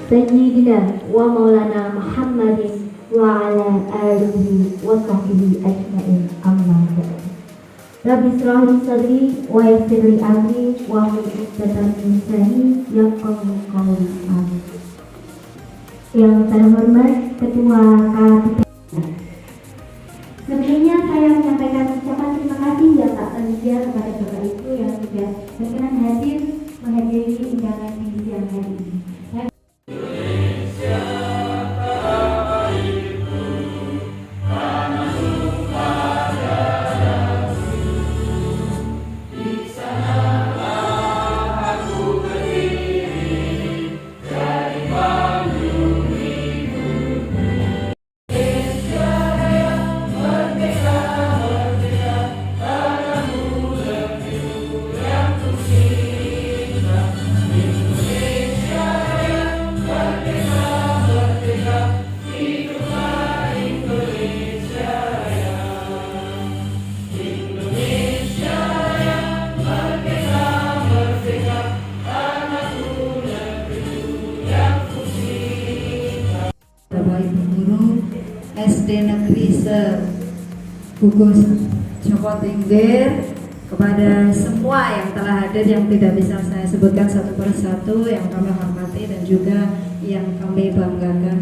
sayyidina wa maulana Muhammadin wa ala alihi wa sahbihi ajma'in, amma ba'du. Rabbi shrah li sadri wa yassir li amri wa hlul 'uqdatam min lisani yafqahu qawli. Amin. Yang terhormat Ketua KPP. Sebelumnya saya menyampaikan ucapan terima kasih yang tak terhingga kepada Bapak Ibu yang sudah berkenan hadir menghadiri undangan di siang hari ini. SD Negeri Gugus Joko Tingkir, kepada semua yang telah hadir yang tidak bisa saya sebutkan satu persatu, yang kami hormati dan juga yang kami banggakan.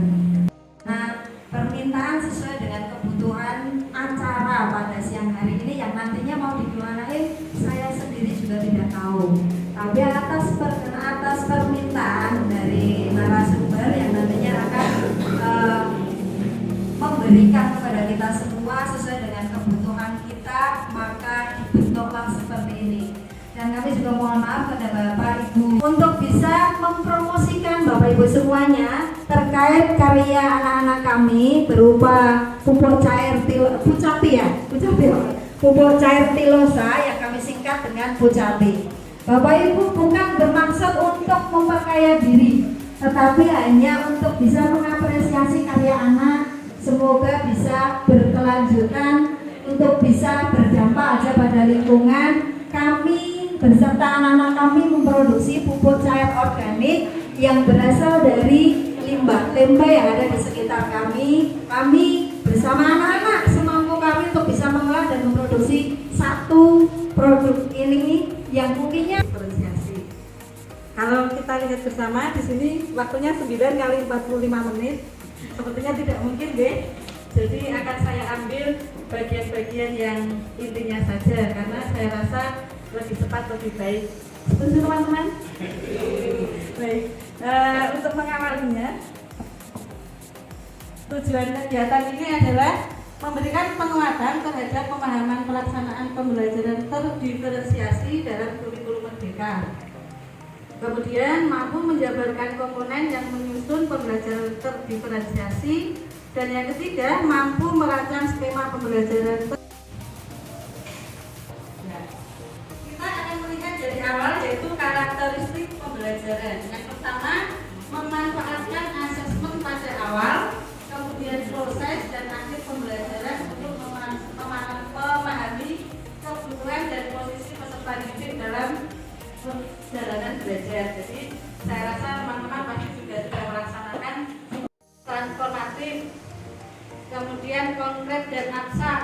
Nah, permintaan sesuai dengan kebutuhan acara pada siang hari ini yang nantinya mau dimulai saya sendiri juga tidak tahu. Tapi atas permintaan dari narasumber yang nantinya akan memberikan kepada kita semua sesuai dengan kebutuhan kita, maka dibentuklah seperti ini. Dan kami juga mohon maaf kepada Bapak Ibu untuk bisa mempromosikan Bapak Ibu semuanya terkait karya anak-anak kami berupa pupuk cair pupuk cair tilosa yang kami singkat dengan Pucapi. Bapak Ibu bukan bermaksud untuk memperkaya diri, tetapi hanya untuk bisa mengapresiasi karya anak. Semoga bisa berkelanjutan untuk bisa berdampak aja pada lingkungan. Kami beserta anak-anak kami memproduksi pupuk cair organik yang berasal dari limbah-limbah yang ada di sekitar kami. Kami bersama anak-anak semampu kami untuk bisa mengolah dan memproduksi satu produk ini yang mungkinnya diferensiasi. Kalau kita lihat bersama di sini waktunya 9 kali 45 menit. Sepertinya tidak mungkin deh. Jadi akan saya ambil bagian-bagian yang intinya saja karena saya rasa lebih cepat lebih baik. Setuju teman-teman? Baik. Untuk mengawalinya, tujuan kegiatan ini adalah memberikan penguatan terhadap pemahaman pelaksanaan pembelajaran terdiferensiasi dalam kurikulum Merdeka. Kemudian mampu menjabarkan komponen yang menyusun pembelajaran terdiferensiasi, dan yang ketiga mampu merancang skema pembelajaran. Kita akan melihat dari awal yaitu karakteristik pembelajaran. Yang pertama, memanfaatkan asesmen pada awal, kemudian proses dan akhir pembelajaran untuk memahami kebutuhan dan posisi peserta didik dalam perjalanan belajar. Jadi saya rasa teman-teman pasti juga sudah melaksanakan transformatif, kemudian konkret dan abstrak,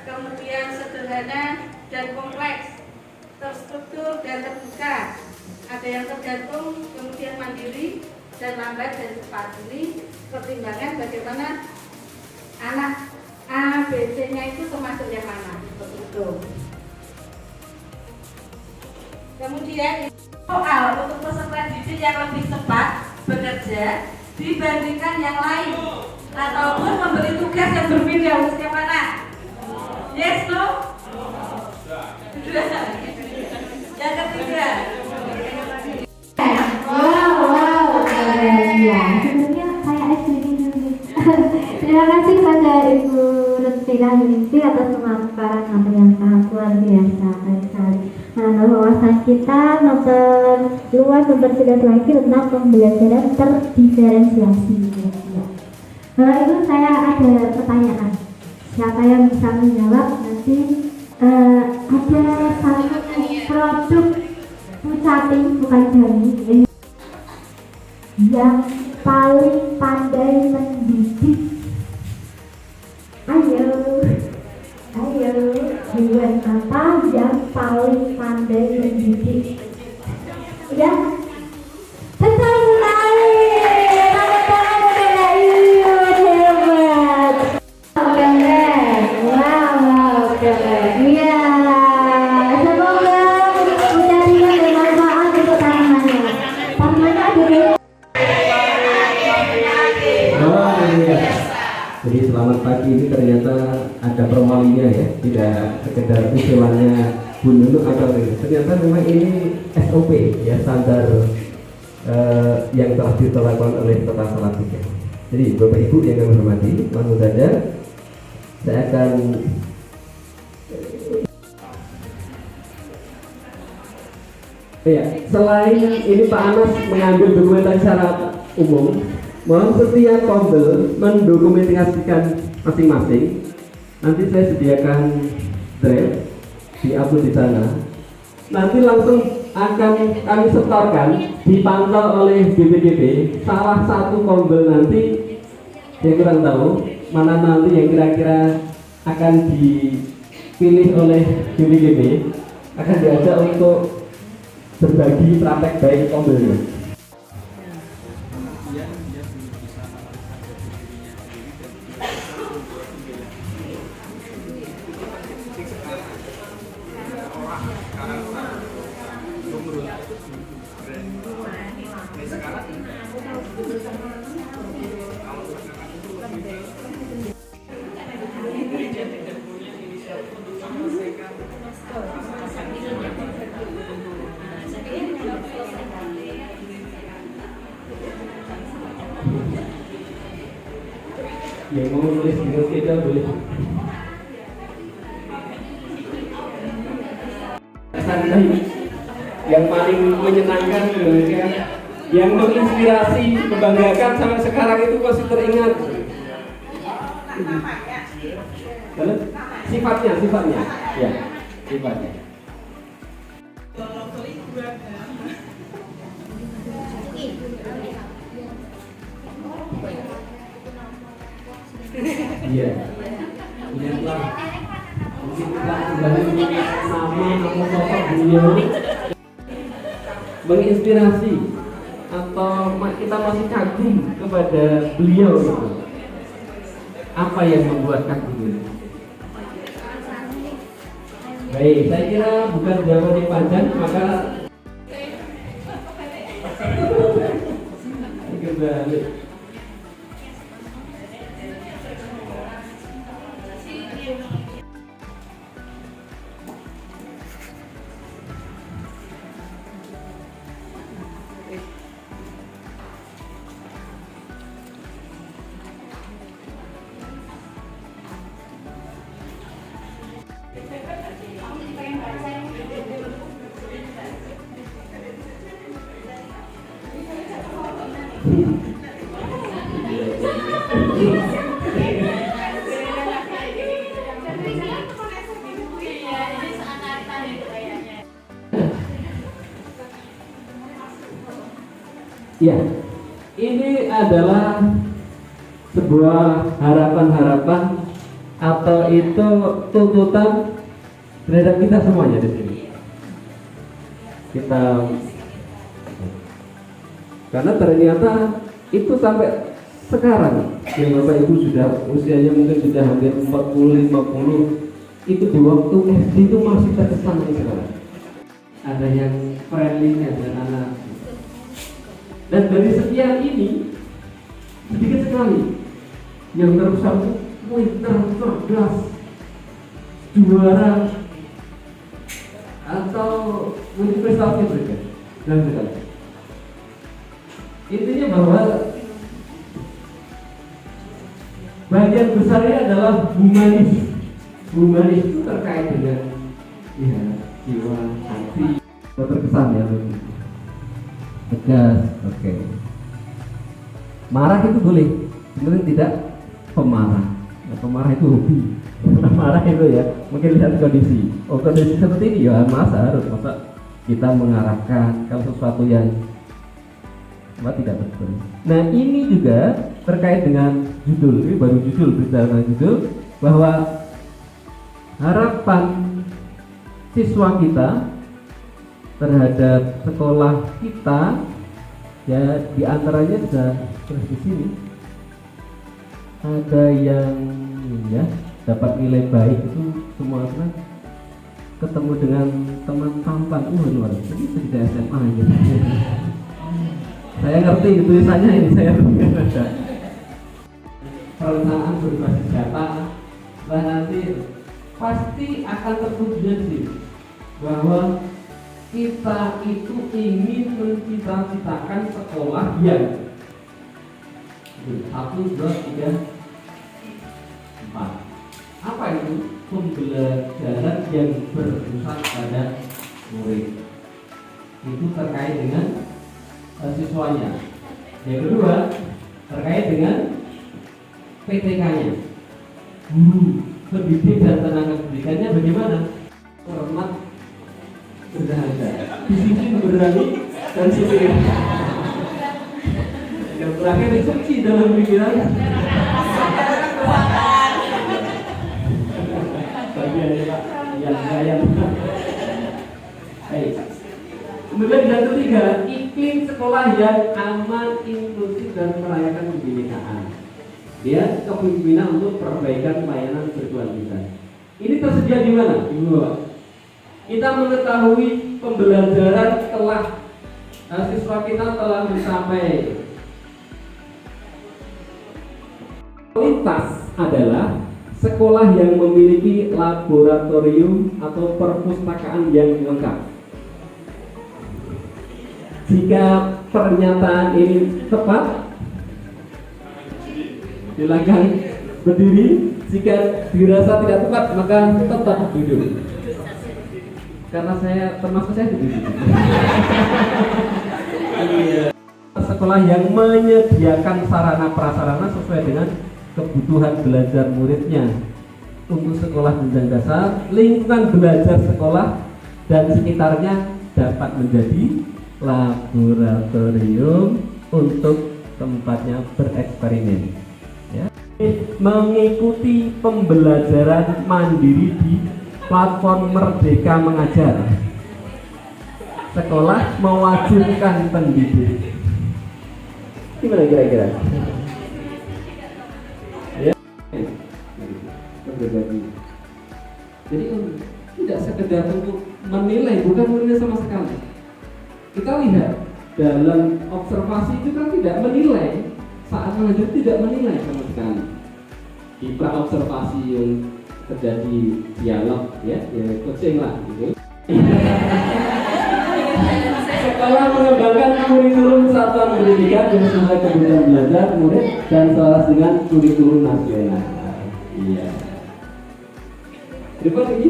kemudian sederhana dan kompleks, terstruktur dan terbuka, ada yang tergantung, kemudian mandiri dan lambat dan cepat. Ini pertimbangan bagaimana anak A, B, C-nya itu termasuk yang mana, seperti itu. Kemudian soal untuk peserta didik yang lebih cepat bekerja dibandingkan yang lain, ataupun memberi tugas yang berbeda, yang mana? Yes, no? Yang ketiga. Wow, ya. Sebelumnya saya explain dulu. Terima kasih pada Ibu Rustina Yunisi atas pemaparan yang sangat luar biasa sekali. Nah, wawasan kita memperluas, mempersudah lagi tentang pembelajaran terdiferensiasi. Nah, itu saya ada pertanyaan. Siapa yang bisa menjawab nanti? Ada satu produk Pucapi bukan dari yang paling pandai mendidik? Ayo, hewan apa yang paling pandai mendidik? Ya, betul sekali. Tangan-tangan udah iut, hebat. Keren, wow, keren. Iya, semoga ucapannya bermanfaat untuk tanamannya. Tanamannya ada di Jadi selamat pagi ini ternyata ada perwalinya ya, tidak sekedar usulannya Bu Nunu atau ternyata memang ini SOP ya, standar yang telah ditetapkan oleh Kota Salatiga. Jadi Bapak Ibu yang kami hormati, langsung saja saya akan ya, selain ini Pak Anas mengambil dokumentasi secara umum, mohon setiap tombol mendokumentasikan masing-masing. Nanti saya sediakan drive di-upload di sana. Nanti langsung akan kami setorkan, dipantau oleh BPDB. Salah satu tombol nanti saya kurang tahu mana nanti yang kira-kira akan dipilih oleh BPDB, akan diajak untuk berbagi praktek baik tombolnya. Yang mau nulis di kita boleh. Santai. Yang paling menyenangkan ya, yang menginspirasi, membanggakan sampai sekarang itu masih teringat. Sifatnya, ya, sifatnya. Iya. Lihatlah. Mungkinkah sudah sama atau sosok beliau menginspirasi atau kita masih kagum kepada beliau gitu. Apa yang membuat kagum ini? Baik, saya kira bukan jawaban yang panjang, maka kembali. Ya, ini adalah sebuah harapan-harapan atau itu tuntutan terhadap kita semuanya di sini. Karena ternyata itu sampai sekarang yang Bapak Ibu sudah usianya mungkin sudah hampir 40-50, itu di waktu SD itu masih terkesan sekarang. Ada yang friendly-nya dengan anak. Dan dari sekian ini sedikit sekali yang terusan pintar, cerdas, juara atau prestasi mereka dan segala. Intinya bahwa bagian besarnya adalah humanis. Humanis itu terkait dengan ya, jiwa, hati, terkesan ya. Tegas, oke. Marah itu boleh, sebenarnya tidak pemarah. Ya, pemarah itu hobi. Marah itu ya, mungkin lihat kondisi. Oh, kondisi seperti ini ya masa kita mengarahkan kalau sesuatu yang Apa tidak betul. Nah ini juga terkait dengan judul, ini baru judul, berbicara tentang judul, bahwa harapan siswa kita terhadap sekolah kita ya diantaranya sudah di sini ada yang ya dapat nilai baik itu semua kan ketemu dengan teman tampan luar biasa ini sudah SMA gitu. Saya ngerti tulisannya ini saya baca perencanaan berbasis data dan nanti pasti akan tertujuan sih bahwa kita itu ingin mencita-citakan sekolah yang 1, 2, 3, 4. Apa itu? Pembelajaran yang berpusat pada murid. Itu terkait dengan siswanya. Yang kedua terkait dengan PTK-nya. Pendidik dan tenaga pendidikannya bagaimana? Hormat, berdahaga, disiplin, berani, dan sipil. Yang terakhir instruksi dalam pikiran. Bagian yang saya. Kemudian yang ketiga, iklim sekolah yang aman, inklusif, dan merayakan kebinekaan. Dia kepemimpinan untuk perbaikan pelayanan berkelanjutan. Ini tersedia di mana? Di bawah. Kita mengetahui pembelajaran telah siswa kita telah mencapai kualitas adalah sekolah yang memiliki laboratorium atau perpustakaan yang lengkap. Jika pernyataan ini tepat, silakan berdiri. Jika dirasa tidak tepat, maka tetap duduk. Karena saya termasuk saya duduk. Sekolah yang menyediakan sarana prasarana sesuai dengan kebutuhan belajar muridnya. Untuk sekolah jenjang dasar, lingkungan belajar sekolah dan sekitarnya dapat menjadi laboratorium untuk tempatnya bereksperimen. Ya. Mengikuti pembelajaran mandiri di platform Merdeka Mengajar. Sekolah mewajibkan pendidik. Gimana kira-kira? Ya. Berbagi. Jadi tidak sekedar untuk menilai, bukan menilai sama sekali. Kita lihat dalam observasi itu kan tidak menilai, saat mengajar tidak menilai sama sekali. Di observasi yang terjadi dialog ya coaching lah gitu. Sekolah mengembangkan kurikulum satuan pendidikan yang sesuai kebutuhan belajar murid dan selaras dengan kurikulum nasional. Iya. Coba lagi.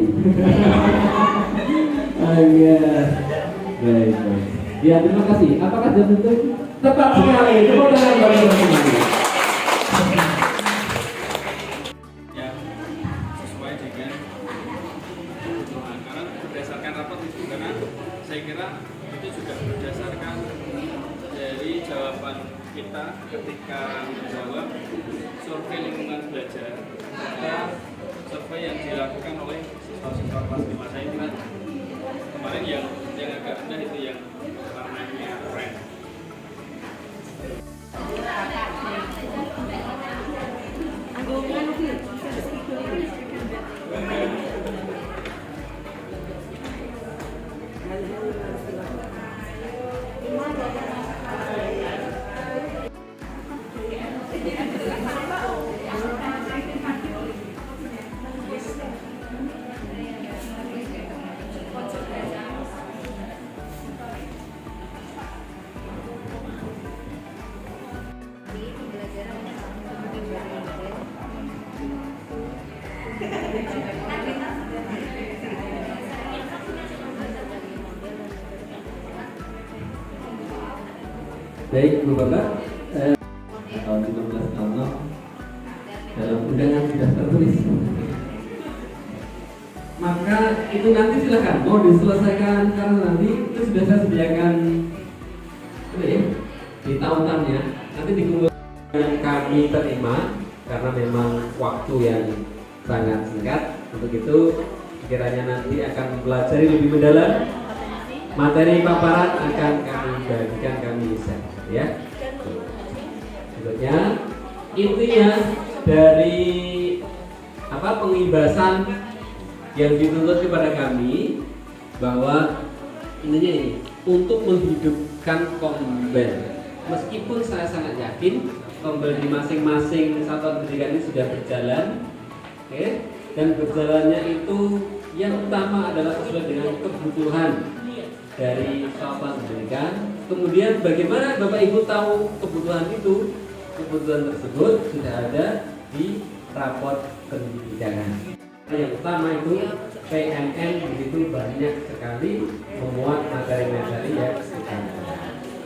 Baik. Ya, terima kasih. Apakah jam itu tepat sekali? Tepuk tangan bagi teman-teman. Ya, sesuai dengan kebutuhan. Karena berdasarkan rapat itu, karena saya kira itu juga berdasarkan dari jawaban kita ketika menjawab survei lingkungan belajar. Maka survei yang dilakukan oleh siswa-siswa kelas 5 saya kira kemarin yang agak rendah itu yang warnanya red. Baik, Bu Bapak, tahun 1506 dalam undangan sudah tertulis. Maka itu nanti silakan mau diselesaikan karena nanti itu sudah saya sediakan ya, di ditautannya nanti dikumpulkan yang kami terima karena memang waktu yang sangat singkat. Untuk itu kiranya nanti akan mempelajari lebih mendalam materi paparan akan kami bagikan, kami share ya. Berikutnya intinya dari pengibasan yang dituntut kepada kami bahwa intinya ini untuk menghidupkan Kombel. Meskipun saya sangat yakin Kombel di masing-masing satuan pendidikan ini sudah berjalan, oke? Dan berjalannya itu yang utama adalah sesuai dengan kebutuhan dari satuan pendidikan. Kemudian bagaimana Bapak Ibu tahu kebutuhan itu? Kebutuhan tersebut sudah ada di raport pendidikan. Yang utama itu PMN begitu banyak sekali memuat materi-materi yang kita.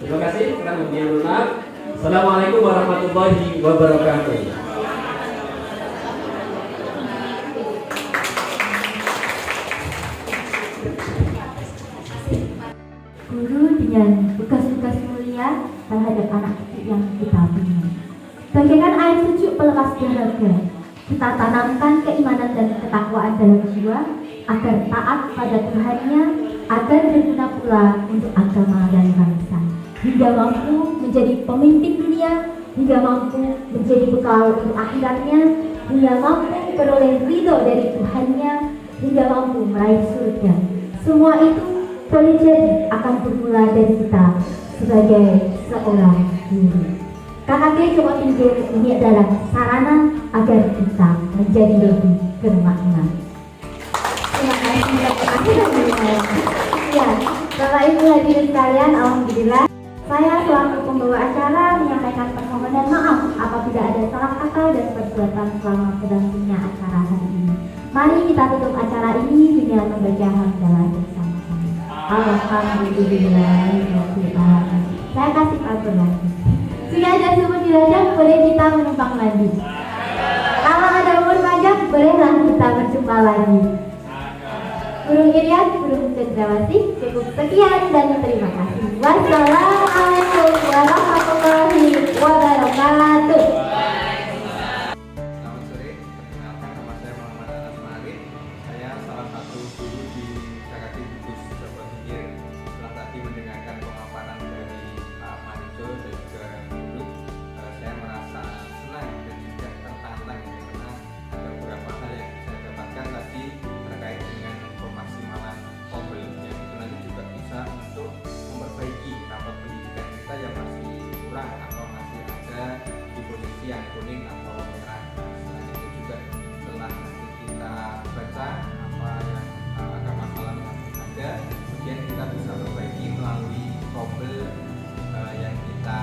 Terima kasih. Kita mohon maaf. Assalamualaikum warahmatullahi wabarakatuh. Guru dengan tugas-tugas mulia terhadap anak yang kita punya. Bagaikan air sejuk pelepas dahaga, kita tanamkan keimanan dan ketakwaan dalam jiwa agar taat pada Tuhannya, agar berguna pula untuk agama dan bangsa, hingga mampu menjadi pemimpin dunia, hingga mampu menjadi bekal untuk akhiratnya, hingga mampu beroleh ridho dari Tuhannya, hingga mampu meraih surga. Semua itu boleh jadi akan bermula dari kita sebagai seorang guru. KKG Cuma Pinggir ini adalah sarana agar kita menjadi lebih bermakna. Terima kasih ya, Bapak Ibu hadirin sekalian, alhamdulillah saya selaku pembawa acara menyampaikan permohonan maaf apabila ada salah kata dan perbuatan selama berlangsungnya acara hari ini. Mari kita tutup acara ini dengan membaca hamdalah bersama-sama. Alhamdulillah. Saya kasih pantun lagi. Sudah ada sumur di ladang, boleh kita menumpang lagi. Kalau ada umur panjang, bolehlah kita berjumpa lagi. Burung Irian, burung cendrawasih, cukup sekian dan terima kasih. Wassalamualaikum warahmatullahi wabarakatuh. Selamat sore, perkenalkan nama saya Muhammad Anas Marin. Saya salah satu guru di KKG Gugus Jawa Pinggir. Setelah tadi mendengarkan pemaparan dari Pak Manijo dan juga Guru, saya merasa senang dan juga tertantang karena ada beberapa hal yang saya dapatkan tadi terkait dengan pemaksimalan Kombel yang itu nanti juga bisa untuk memperbaiki rapat pendidikan kita yang masih kurang atau masih ada di posisi yang kuning atau merah. Selain itu juga setelah nanti kita baca apa yang ada masalah yang ada, kemudian kita bisa perbaiki melalui Kombel yang kita